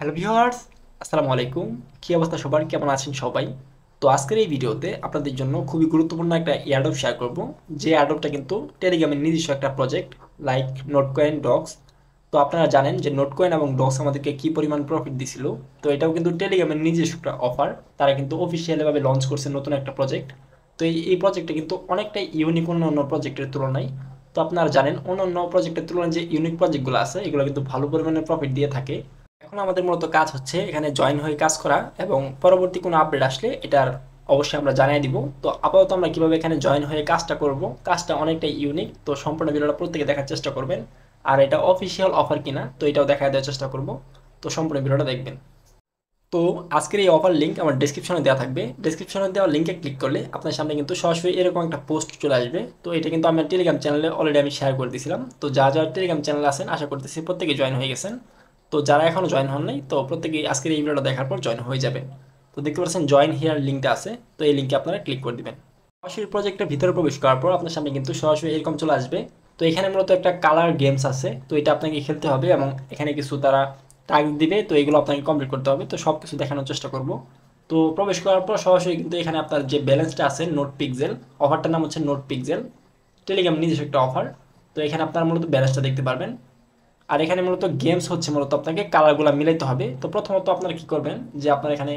Hello viewers, আসসালামু আলাইকুম। কী অবস্থা সবার, কেমন আছেন সবাই? তো আজকের এই ভিডিওতে আপনাদের জন্য খুবই গুরুত্বপূর্ণ একটা এয়ারড্রপ শেয়ার করব। যে এয়ারড্রপটা কিন্তু টেলিগ্রামের নিজস্ব একটা প্রজেক্ট, লাইক নোটকয়েন, ডক্স। তো আপনারা জানেন যে নোটকয়েন এবং ডক্স আমাদেরকে কী পরিমাণ প্রফিট দিছিল। তো এটাও কিন্তু টেলিগ্রামের নিজস্ব একটা অফার। তারা কিন্তু অফিসিয়ালিভাবে লঞ্চ করছে নতুন একটা প্রজেক্ট। তো এই প্রজেক্টটা কিন্তু অনেকটাই ইউনিক অন্য অন্য প্রজেক্টের তুলনায়। তো আপনারা জানেন অন্য অন্য প্রজেক্টের তুলনায় যে ইউনিক প্রজেক্টগুলো আছে এগুলো কিন্তু ভালো পরিমাণে প্রফিট দিয়ে থাকে। এখন আমাদের মূলত কাজ হচ্ছে এখানে জয়েন হয়ে কাজ করা, এবং পরবর্তী কোনো আপডেট আসলে এটার অবশ্যই আমরা জানিয়ে দিব। তো আপাতত আমরা কিভাবে এখানে জয়েন হয়ে কাজটা করব, কাজটা অনেকটাই ইউনিক। তো সম্পূর্ণ ভিডিওটা প্রত্যেকে দেখার চেষ্টা করবেন। আর এটা অফিসিয়াল অফার কিনা তো এটাও দেখা দেওয়ার চেষ্টা করব। তো সম্পূর্ণ ভিডিওটা দেখবেন। তো আজকের এই অফার লিঙ্ক আমার ডেসক্রিপশনে দেওয়া থাকবে। ডেসক্রিপশনে দেওয়া লিঙ্কে ক্লিক করলে আপনার সামনে কিন্তু সরাসরি এরকম একটা পোস্ট চলে আসবে। তো এটা কিন্তু আমার টেলিগ্রাম চ্যানেলে অলরেডি আমি শেয়ার করে দিয়েছিলাম। তো যারা টেলিগ্রাম চ্যানেলে আছেন আশা করতেছি প্রত্যেকে জয়েন হয়ে গেছেন। তো যারা এখনও জয়েন হন নাই তো প্রত্যেকেই আজকের এই ভিডিওটা দেখার পর জয়েন হয়ে যাবেন। তো দেখতে পাচ্ছেন জয়েন হিয়ার লিঙ্কটা আছে, তো এই লিঙ্কে আপনারা ক্লিক করে দিবেন। সরাসরি প্রজেক্টের ভিতরে প্রবেশ করার পর আপনার সামনে কিন্তু সরাসরি এরকম চলে আসবে। তো এখানে মূলত একটা কালার গেমস আছে, তো এটা আপনাকে খেলতে হবে এবং এখানে কিছু তারা টাস্ক দিবে, তো এগুলো আপনাকে কমপ্লিট করতে হবে। তো সব কিছু দেখানোর চেষ্টা করব। তো প্রবেশ করার পর সরাসরি কিন্তু এখানে আপনার যে ব্যালেন্সটা আছে নোট পিক্সেল, অফারটার নাম হচ্ছে নোট পিক্সেল, টেলিগ্রাম নিজস্ব একটা অফার। তো এখানে আপনারা মূলত ব্যালেন্সটা দেখতে পারবেন। আর এখানে মূলত গেমস হচ্ছে মূলত আপনাকে কালারগুলো মিলাইতে হবে। তো প্রথমত আপনারা কি করবেন, যে আপনার এখানে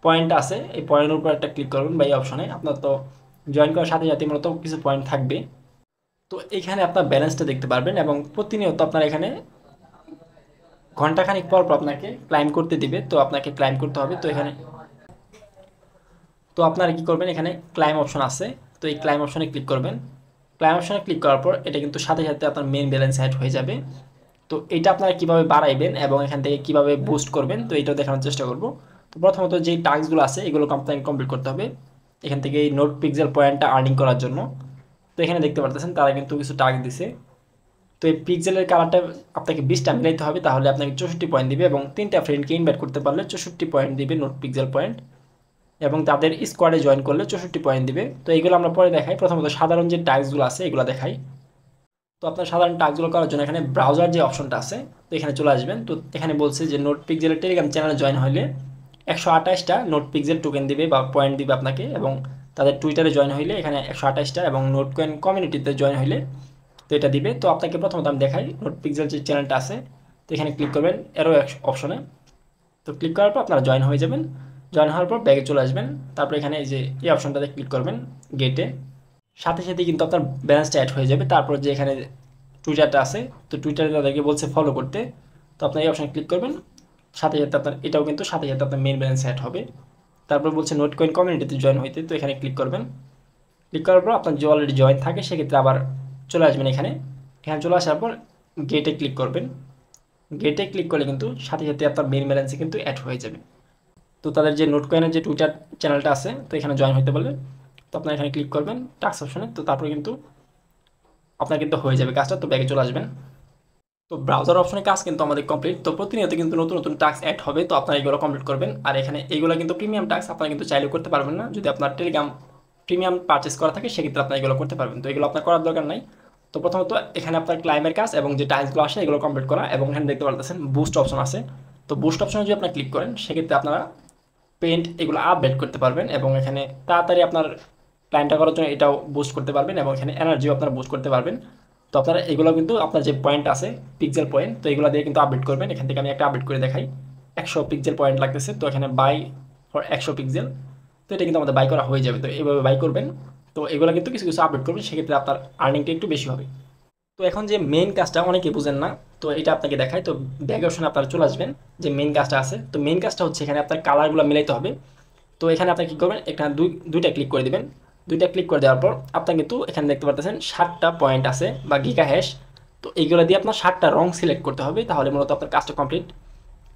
পয়েন্ট আছে, এই পয়েন্টের উপর একটা ক্লিক করবেন বা এই অপশনে আপনার তো জয়েন করার সাথে সাথে মূলত কিছু পয়েন্ট থাকবে। তো এখানে আপনার ব্যালেন্সটা দেখতে পারবেন এবং প্রতিনিয়ত আপনার এখানে ঘন্টাখানিক পর পর আপনাকে ক্লাইম করতে দিবে। তো আপনাকে ক্লাইম করতে হবে। তো এখানে তো আপনারা কি করবেন, এখানে ক্লাইম অপশন আছে, তো এই ক্লাইম অপশনে ক্লিক করবেন। ক্লাইম অপশনে ক্লিক করার পর এটা কিন্তু সাথে সাথে আপনার মেন ব্যালেন্স অ্যাড হয়ে যাবে। তো এটা আপনারা কিভাবে বাড়াইবেন এবং এখান থেকে কিভাবে বুস্ট করবেন তো এটাও দেখানোর চেষ্টা করব। তো প্রথমত যে টাস্কগুলো আছে এগুলো আপনাকে কমপ্লিট করতে হবে এখান থেকে এই নোট পিক্সেল পয়েন্টটা আর্নিং করার জন্য। তো এখানে দেখতে পারতেছেন তারা কিন্তু কিছু টাস্ক দিছে। তো এই পিক্সেলের কালারটা আপনাকে 20টা মিলাইতে হবে, তাহলে আপনাকে 64 পয়েন্ট দিবে, এবং 3টা ফ্রেন্ডকে ইনভাইট করতে পারলে 64 পয়েন্ট দিবে নোট পিক্সেল পয়েন্ট, এবং তাদের স্কোয়াডে জয়েন করলে 64 পয়েন্ট দিবে। তো এইগুলো আমরা পরে দেখাই। প্রথমত সাধারণ যে টাস্কগুলো আছে এগুলো দেখাই। তো আপনার সাধারণ টাস্কগুলো করার জন্য এখানে ব্রাউজার যে অপশনটা আছে তো এখানে চলে আসবেন। তো এখানে বলছে যে নোট পিক্সেলের টেলিগ্রাম চ্যানেলে জয়েন হলে 128টা নোট পিক্সেল টোকেন দিবে বা পয়েন্ট দিবে আপনাকে, এবং তাদের টুইটারে জয়েন হইলে এখানে 128টা, এবং নোট কয়েন কমিউনিটিতে জয়েন হইলে তো এটা দিবে। তো আপনাকে প্রথমত আমি দেখাই নোট পিক্সেল যে চ্যানেলটা আছে, তো এখানে ক্লিক করবেন এরো অপশনে। তো ক্লিক করার পর আপনারা জয়েন হয়ে যাবেন। জয়েন হওয়ার পর ব্যাগে চলে আসবেন। তারপর এখানে এই যে এই অপশনটাতে ক্লিক করবেন গেটে। সাথে সাথে কিন্তু আপনার ব্যালেন্সটা অ্যাড হয়ে যাবে। তারপর যে এখানে টুইটারটা আছে, তো টুইটারে তাদেরকে বলছে ফলো করতে। তো আপনার এই অপশানে ক্লিক করবেন। সাথে সাথে আপনার এটাও কিন্তু সাথে সাথে আপনার মেন ব্যালেন্স অ্যাড হবে। তারপর বলছে নোট কয়েন কমিউনিটিতে জয়েন হইতে, তো এখানে ক্লিক করবেন। ক্লিক করার পর আপনার যে অলরেডি জয়েন থাকে সেক্ষেত্রে আবার চলে আসবেন এখানে। এখানে চলে আসার পর গেটে ক্লিক করবেন। গেটে ক্লিক করলে কিন্তু সাথে সাথে আপনার মেন ব্যালেন্সে কিন্তু অ্যাড হয়ে যাবে। তো তাদের যে নোট কয়েনের যে টুইটার চ্যানেলটা আছে তো এখানে জয়েন হতে বলবে। তো আপনার এখানে ক্লিক করবেন টাস্ক অপশনে। তো তারপরে কিন্তু আপনার কিন্তু হয়ে যাবে কাজটা। তো ব্যাগে চলে আসবেন। তো ব্রাউজার অপশনে কাজ কিন্তু আমাদের কমপ্লিট। তো প্রতিনিয়ত কিন্তু নতুন নতুন টাস্ক অ্যাড হবে, তো আপনারা এগুলো কমপ্লিট করবেন। আর এখানে এইগুলো কিন্তু প্রিমিয়াম টাস্ক, আপনারা কিন্তু চাইলে করতে পারবেন না। যদি আপনার টেলিগ্রাম প্রিমিয়াম পারচেস করা থাকে সেক্ষেত্রে আপনারা এগুলো করতে পারবেন। তো এগুলো আপনার করার দরকার নাই। তো প্রথমত এখানে আপনার ক্লাইমের কাজ এবং যে টাস্কগুলো আসে এগুলো কমপ্লিট করা, এবং এখানে দেখতে পারতেছেন বুস্ট অপশন আছে। তো বুস্ট অপশনে যদি আপনারা ক্লিক করেন সেক্ষেত্রে আপনারা পেন্ট এগুলো আপডেট করতে পারবেন, এবং এখানে তাড়াতাড়ি আপনার ক্লায়েন্টটা করার জন্য এটাও বুস্ট করতে পারবেন, এবং এখানে এনার্জিও আপনারা বুস্ট করতে পারবেন। তো আপনারা এগুলো কিন্তু আপনার যে পয়েন্ট আছে পিক্সেল পয়েন্ট, তো এগুলো দিয়ে কিন্তু আপডেট করবেন। এখান থেকে আমি একটা আপডেট করে দেখাই। 100 পিক্সেল পয়েন্ট লাগতেছে, তো এখানে বাই ফর 100 পিক্সেল। তো এটা কিন্তু আমাদের বাই করা হয়ে যাবে। তো এইভাবে বাই করবেন। তো এগুলো কিন্তু কিছু কিছু আপডেট করবেন, সেক্ষেত্রে আপনার আর্নিংটা একটু বেশি হবে। তো এখন যে মেইন কাজটা অনেকে বুঝেন না, তো এটা আপনাকে দেখায়। তো ব্যাক অপশনে আপনারা চলে আসবেন। যে মেইন কাজটা আছে, তো মেইন কাজটা হচ্ছে এখানে আপনার কালারগুলো মিলাইতে হবে। তো এখানে আপনি কী করবেন, এখানে দুইটা ক্লিক করে দেবেন। দুইটা ক্লিক করে দেওয়ার পর আপনার কিন্তু এখানে দেখতে পাচ্ছেন 7টা পয়েন্ট আছে বা গিগা হ্যাশ। তো এইগুলো দিয়ে আপনার 7টা রং সিলেক্ট করতে হবে, তাহলে মূলত আপনার কাজটা কমপ্লিট।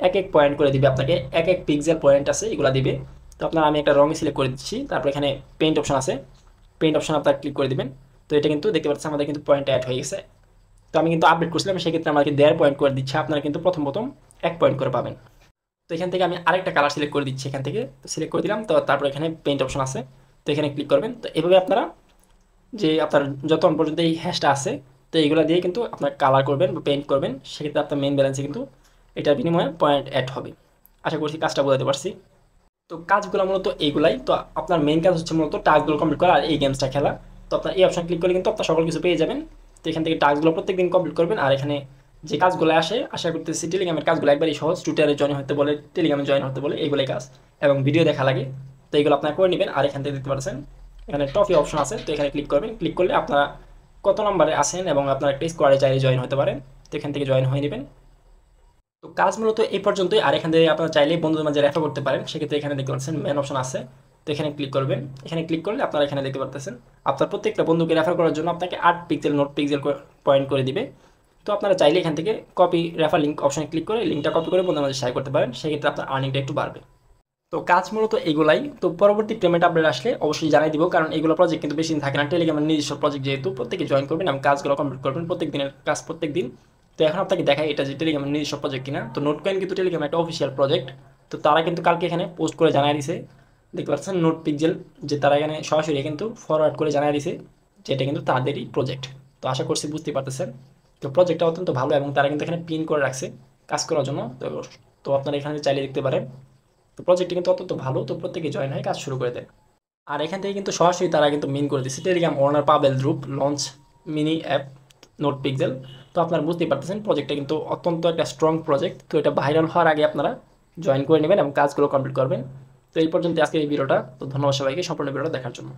এক এক পয়েন্ট করে দিবে আপনাকে, এক এক পিক্সেল পয়েন্ট আছে এগুলো দিবে। তো আপনার আমি একটা রঙই সিলেক্ট করে দিচ্ছি। তারপর এখানে পেইন্ট অপশন আছে, পেইন্ট অপশন আপনার ক্লিক করে দিবেন। তো এটা কিন্তু দেখতে পাচ্ছেন আমাদের কিন্তু পয়েন্ট অ্যাড হয়ে গেছে। তো আমি কিন্তু আপডেট করছিলাম, সেক্ষেত্রে আমাকে 1.5 পয়েন্ট করে দিচ্ছে। আপনারা কিন্তু প্রথম প্রথম 1 পয়েন্ট করে পাবেন। তো এখান থেকে আমি আরেকটা কালার সিলেক্ট করে দিচ্ছি। এখান থেকে তো সিলেক্ট করে দিলাম। তো তারপর এখানে পেইন্ট অপশন আছে, তো এখানে ক্লিক করবেন। তো এভাবে আপনারা যে আপনার যতক্ষণ পর্যন্ত এই হ্যাশটা আছে তো এইগুলো দিয়ে কিন্তু আপনার কালার করবেন বা পেইন্ট করবেন, সেক্ষেত্রে আপনার মেন ব্যালেন্সে কিন্তু এটার বিনিময়ে পয়েন্ট অ্যাড হবে। আশা করছি কাজটা বোঝাতে পারছি। তো কাজগুলো মূলত এইগুলাই। তো আপনার মেইন কাজ হচ্ছে মূলত টাস্কগুলো কমপ্লিট করা আর এই গেমসটা খেলা। তো আপনার এই অপশন ক্লিক করলে কিন্তু আপনার সকল কিছু পেয়ে যাবেন। তো এখান থেকে টাস্কগুলো প্রত্যেকদিন কমপ্লিট করবেন। আর এখানে যে কাজগুলো আসে, আশা করতেছি টেলিগ্রামের কাজগুলো একবারই সহজ। টুইটারে জয়েন হতে বলে, টেলিগ্রামে জয়েন হতে বলে, এইগুলোই কাজ এবং ভিডিও দেখা লাগে। তো এইগুলো আপনারা করে নেবেন। আর এখান থেকে দেখতে পাচ্ছেন এখানে ট্রফি অপশন আছে, তো এখানে ক্লিক করবেন। ক্লিক করলে আপনারা কত নম্বরে আসেন এবং আপনারা একটা স্কোয়াডে চাইলে জয়েন হতে পারেন। তো এখান থেকে জয়েন হয়ে নেবেন। তো কাজ মূলত এই পর্যন্তই। আর এখান থেকে আপনারা চাইলেই বন্ধুদের মাঝে রেফার করতে পারেন। সেক্ষেত্রে এখানে দেখতে পাচ্ছেন মেন অপশন আছে, তো এখানে ক্লিক করবেন। এখানে ক্লিক করলে আপনারা এখানে দেখতে পাচ্ছেন আপনার প্রত্যেকটা বন্ধুকে রেফার করার জন্য আপনাকে 8 পিক্সেল নোট পিক্সেল পয়েন্ট করে দিবে। তো আপনারা চাইলে এখান থেকে কপি রেফার লিঙ্ক অপশনে ক্লিক করে লিঙ্কটা কপি করে বন্ধুদের মাঝে শেয়ার করতে পারেন। সেক্ষেত্রে আপনার আর্নিংটা একটু বাড়বে। তো কাজ মূলত এগুলাই। তো পরবর্তী পেমেন্ট আপডেট আসলে অবশ্যই জানাই দিব, কারণ এগুলো প্রজেক্ট কিন্তু বেশি দিন থাকে না। টেলিগ্রামের নিজস্ব প্রজেক্ট যেহেতু প্রত্যেকে জয়েন করবেন এবং কাজগুলো কমপ্লিট করবেন প্রত্যেক দিনের কাজ প্রত্যেক দিন। তো এখন আপনাকে দেখাই এটা যে টেলিগ্রামের নিজস্ব প্রজেক্ট কিনা। তো নোট কয়েন কিন্তু টেলিগ্রামের একটা অফিসিয়াল প্রজেক্ট। তো তারা কিন্তু কালকে এখানে পোস্ট করে জানাই দিছে, দেখতে পাচ্ছেন নোট পিক্সেল, যে তারা এখানে সরাসরি কিন্তু ফরওয়ার্ড করে জানাই দিছে যে এটা কিন্তু তাদেরই প্রজেক্ট। তো আশা করছি বুঝতে পারতেছেন। তো প্রজেক্টটা অত্যন্ত ভালো এবং তারা কিন্তু এখানে পিন করে রাখছে কাজ করার জন্য। তো আপনারা এখানে চাইলে দেখতে পারেন। তো প্রজেক্টটি কিন্তু অত্যন্ত ভালো। তো প্রত্যেকে জয়েন হয়ে কাজ শুরু করে দেন। আর এখান থেকে কিন্তু সরাসরি তারা কিন্তু মিন করে দিচ্ছে Telegram owner Pavel group launch mini app not pixel. তো আপনারা বুঝতেই পারতেছেন প্রজেক্টটা কিন্তু অত্যন্ত একটা স্ট্রং প্রজেক্ট। তো এটা ভাইরাল হওয়ার আগে আপনারা জয়েন করে নেবেন এবং কাজগুলো কমপ্লিট করবেন। তো এই পর্যন্ত আজকে এই ভিডিওটা। তো ধন্যবাদ সবাইকে সম্পূর্ণ ভিডিওটা দেখার জন্য।